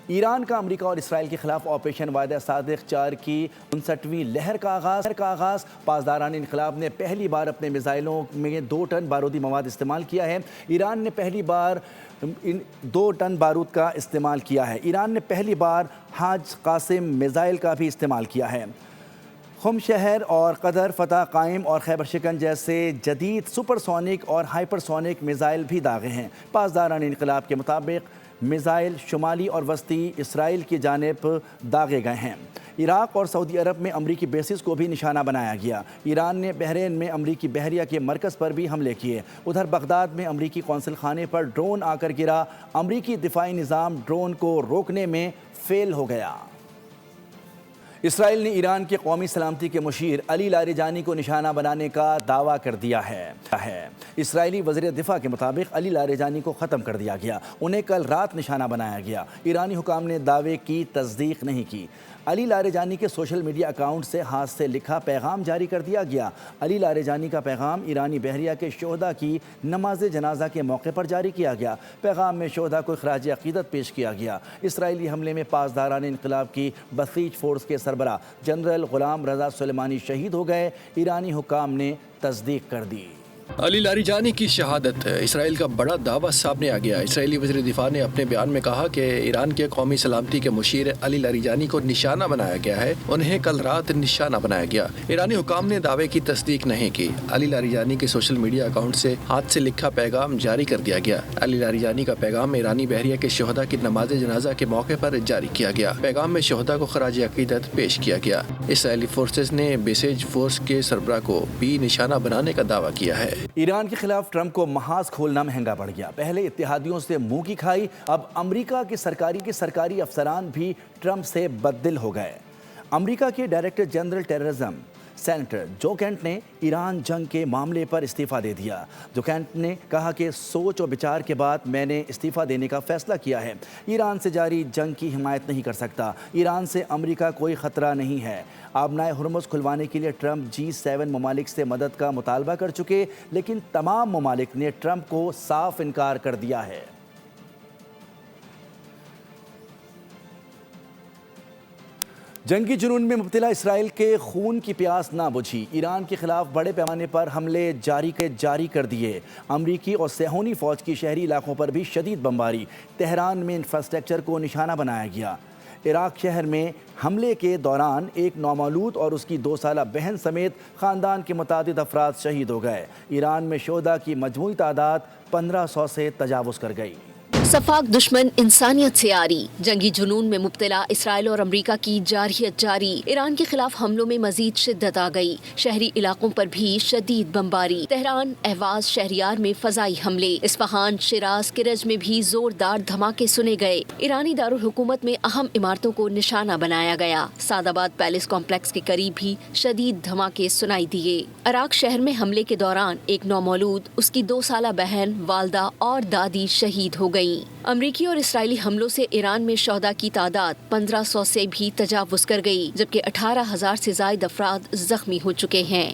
ایران کا امریکہ اور اسرائیل کے خلاف آپریشن وعدہ صادق 4 کی 59ویں لہر کا آغاز۔ پاسداران انقلاب نے پہلی بار اپنے میزائلوں میں 2 ٹن بارودی مواد استعمال کیا ہے۔ ایران نے پہلی بار 2 ٹن بارود کا استعمال کیا ہے۔ ایران نے پہلی بار حاج قاسم میزائل کا بھی استعمال کیا ہے۔ خم شہر اور قدر، فتح، قائم اور خیبر شکن جیسے جدید سپر سونک اور ہائپر سونک میزائل بھی داغے ہیں۔ پاسداران انقلاب کے مطابق میزائل شمالی اور وسطی اسرائیل کی جانب داغے گئے ہیں۔ عراق اور سعودی عرب میں امریکی بیسز کو بھی نشانہ بنایا گیا۔ ایران نے بحرین میں امریکی بحریہ کے مرکز پر بھی حملے کیے۔ ادھر بغداد میں امریکی قونصل خانے پر ڈرون آ کر گرا۔ امریکی دفاعی نظام ڈرون کو روکنے میں فیل ہو گیا۔ اسرائیل نے ایران کے قومی سلامتی کے مشیر علی لاریجانی کو نشانہ بنانے کا دعویٰ کر دیا ہے۔ اسرائیلی وزیر دفاع کے مطابق علی لاریجانی کو ختم کر دیا گیا۔ انہیں کل رات نشانہ بنایا گیا۔ ایرانی حکام نے دعوے کی تصدیق نہیں کی۔ علی لاریجانی کے سوشل میڈیا اکاؤنٹ سے ہاتھ سے لکھا پیغام جاری کر دیا گیا۔ علی لاریجانی کا پیغام ایرانی بحریہ کے شہداء کی نماز جنازہ کے موقع پر جاری کیا گیا۔ پیغام میں شہداء کو خراج عقیدت پیش کیا گیا۔ اسرائیلی حملے میں پاسداران انقلاب کی بسیج فورس کے سربراہ جنرل غلام رضا سلیمانی شہید ہو گئے۔ ایرانی حکام نے تصدیق کر دی۔ علی لاریجانی کی شہادت، اسرائیل کا بڑا دعویٰ سامنے آ گیا۔ اسرائیلی وزیر دفاع نے اپنے بیان میں کہا کہ ایران کے قومی سلامتی کے مشیر علی لاریجانی کو نشانہ بنایا گیا ہے۔ انہیں کل رات نشانہ بنایا گیا۔ ایرانی حکام نے دعوے کی تصدیق نہیں کی۔ علی لاریجانی کے سوشل میڈیا اکاؤنٹ سے ہاتھ سے لکھا پیغام جاری کر دیا گیا۔ علی لاریجانی کا پیغام ایرانی بحریہ کے شہداء کی نماز جنازہ کے موقع پر جاری کیا گیا۔ پیغام میں شہداء کو خراج عقیدت پیش کیا گیا۔ اسرائیلی فورسز نے بیسیج فورس کے سربراہ کو بھی نشانہ بنانے کا دعویٰ کیا ہے۔ ایران کے خلاف ٹرمپ کو محاذ کھولنا مہنگا پڑ گیا۔ پہلے اتحادیوں سے منہ کی کھائی، اب امریکہ کے سرکاری افسران بھی ٹرمپ سے بددل ہو گئے۔ امریکہ کے ڈائریکٹر جنرل ٹیررزم سینیٹر جو کینٹ نے ایران جنگ کے معاملے پر استعفیٰ دے دیا۔ جو کینٹ نے کہا کہ سوچ و بچار کے بعد میں نے استعفیٰ دینے کا فیصلہ کیا ہے۔ ایران سے جاری جنگ کی حمایت نہیں کر سکتا۔ ایران سے امریکہ کوئی خطرہ نہیں ہے۔ آبنائے ہرمز کھلوانے کے لیے ٹرمپ G7 ممالک سے مدد کا مطالبہ کر چکے، لیکن تمام ممالک نے ٹرمپ کو صاف انکار کر دیا ہے۔ جنگی جنون میں مبتلا اسرائیل کے خون کی پیاس نہ بجھی۔ ایران کے خلاف بڑے پیمانے پر حملے جاری کر دیے۔ امریکی اور صہیونی فوج کی شہری علاقوں پر بھی شدید بمباری۔ تہران میں انفراسٹرکچر کو نشانہ بنایا گیا۔ عراق شہر میں حملے کے دوران ایک نومولود اور اس کی 2 سالہ بہن سمیت خاندان کے متعدد افراد شہید ہو گئے۔ ایران میں شہداء کی مجموعی تعداد 1500 سے تجاوز کر گئی۔ سفاک دشمن انسانیت سے آری، جنگی جنون میں مبتلا اسرائیل اور امریکہ کی جارحیت جاری۔ ایران کے خلاف حملوں میں مزید شدت آ گئی، شہری علاقوں پر بھی شدید بمباری۔ تہران، اہواز، شہریار میں فضائی حملے، اصفہان، شیراز، کرج میں بھی زوردار دھماکے سنے گئے۔ ایرانی دارالحکومت میں اہم عمارتوں کو نشانہ بنایا گیا۔ سعد آباد پیلس کمپلیکس کے قریب بھی شدید دھماکے سنائی دیے۔ عراق شہر میں حملے کے دوران ایک نومولود، اس کی 2 سالہ بہن، والدہ اور دادی شہید ہو گئیں۔ امریکی اور اسرائیلی حملوں سے ایران میں شہداء کی تعداد 1500 سے بھی تجاوز کر گئی، جبکہ 18,000 سے زائد افراد زخمی ہو چکے ہیں۔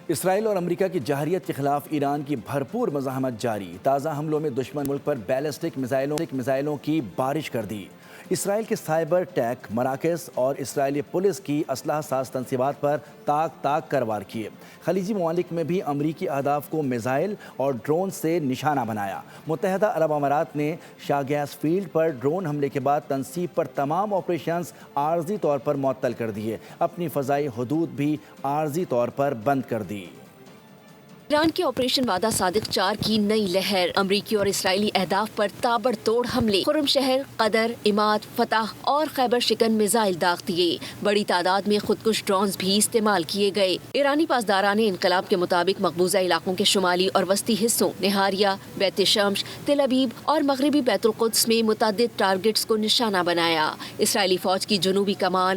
اسرائیل اور امریکہ کی جارحیت کے خلاف ایران کی بھرپور مزاحمت جاری۔ تازہ حملوں میں دشمن ملک پر بیلسٹک میزائلوں کی بارش کر دی۔ اسرائیل کے سائبر ٹیک مراکز اور اسرائیلی پولیس کی اسلحہ ساز تنصیبات پر تاک کر وار کیے۔ خلیجی ممالک میں بھی امریکی اہداف کو میزائل اور ڈرون سے نشانہ بنایا۔ متحدہ عرب امارات نے شاہ گیس فیلڈ پر ڈرون حملے کے بعد تنصیب پر تمام آپریشنز عارضی طور پر معطل کر دیے۔ اپنی فضائی حدود بھی عارضی طور پر بند کر دی۔ ایران کے آپریشن وعدہ صادق 4 کی نئی لہر، امریکی اور اسرائیلی اہداف پر تابڑ توڑ حملے، خرم شہر، قدر، عماد، فتح اور خیبر شکن میزائل داغ دیے۔ بڑی تعداد میں خودکش ڈرونز بھی استعمال کیے گئے۔ ایرانی پاسداران انقلاب کے مطابق مقبوضہ علاقوں کے شمالی اور وسطی حصوں نہاریہ، بیت شمش، تل ابیب اور مغربی بیت القدس میں متعدد ٹارگٹس کو نشانہ بنایا۔ اسرائیلی فوج کی جنوبی کمان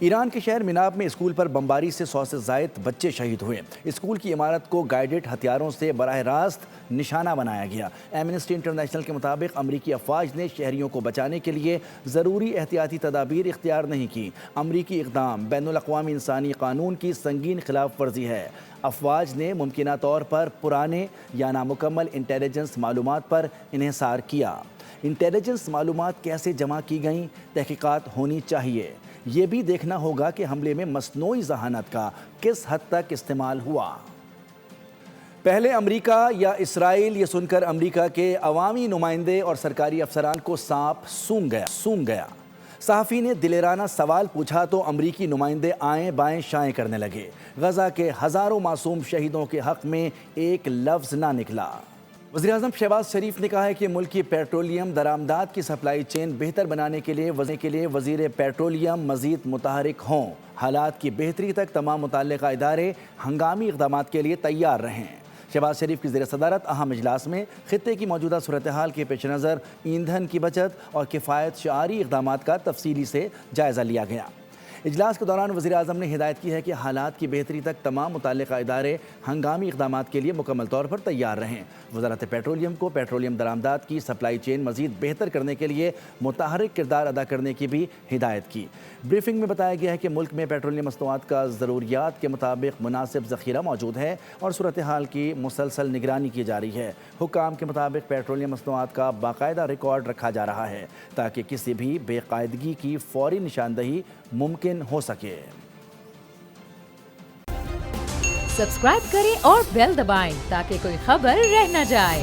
ایران کے شہر مناب میں اسکول پر بمباری سے 100 سے زائد بچے شہید ہوئے. اسکول کی عمارت کو گائیڈڈ ہتھیاروں سے براہ راست نشانہ بنایا گیا. ایمنسٹی انٹرنیشنل کے مطابق امریکی افواج نے شہریوں کو بچانے کے لیے ضروری احتیاطی تدابیر اختیار نہیں کی. امریکی اقدام بین الاقوامی انسانی قانون کی سنگین خلاف ورزی ہے. افواج نے ممکنہ طور پر پرانے یا نامکمل انٹیلیجنس معلومات پر انحصار کیا. انٹیلیجنس معلومات کیسے جمع کی گئیں؟ تحقیقات ہونی چاہیے. یہ بھی دیکھنا ہوگا کہ حملے میں مصنوعی ذہانت کا کس حد تک استعمال ہوا. پہلے امریکہ یا اسرائیل، یہ سن کر امریکہ کے عوامی نمائندے اور سرکاری افسران کو سانپ سونگ گیا. صحافی نے دلیرانہ سوال پوچھا تو امریکی نمائندے آئیں بائیں شائیں کرنے لگے. غزہ کے ہزاروں معصوم شہیدوں کے حق میں ایک لفظ نہ نکلا. وزیراعظم شہباز شریف نے کہا ہے کہ ملک کی پیٹرولیم درآمدات کی سپلائی چین بہتر بنانے کے لیے وزیر پیٹرولیم مزید متحرک ہوں. حالات کی بہتری تک تمام متعلقہ ادارے ہنگامی اقدامات کے لیے تیار رہیں. شہباز شریف کی زیر صدارت اہم اجلاس میں خطے کی موجودہ صورتحال کے پیش نظر ایندھن کی بچت اور کفایت شعاری اقدامات کا تفصیلی سے جائزہ لیا گیا. اجلاس کے دوران وزیراعظم نے ہدایت کی ہے کہ حالات کی بہتری تک تمام متعلقہ ادارے ہنگامی اقدامات کے لیے مکمل طور پر تیار رہیں. وزارت پیٹرولیم کو پیٹرولیم درآمدات کی سپلائی چین مزید بہتر کرنے کے لیے متحرک کردار ادا کرنے کی بھی ہدایت کی. بریفنگ میں بتایا گیا ہے کہ ملک میں پیٹرولیم مصنوعات کا ضروریات کے مطابق مناسب ذخیرہ موجود ہے اور صورتحال کی مسلسل نگرانی کی جا رہی ہے. حکام کے مطابق پیٹرولیم مصنوعات کا باقاعدہ ریکارڈ رکھا جا رہا ہے تاکہ کسی بھی بے قاعدگی کی فوری نشاندہی ممکن ہو سکے. سبسکرائب کریں اور بیل دبائیں تاکہ کوئی خبر رہ نہ جائے.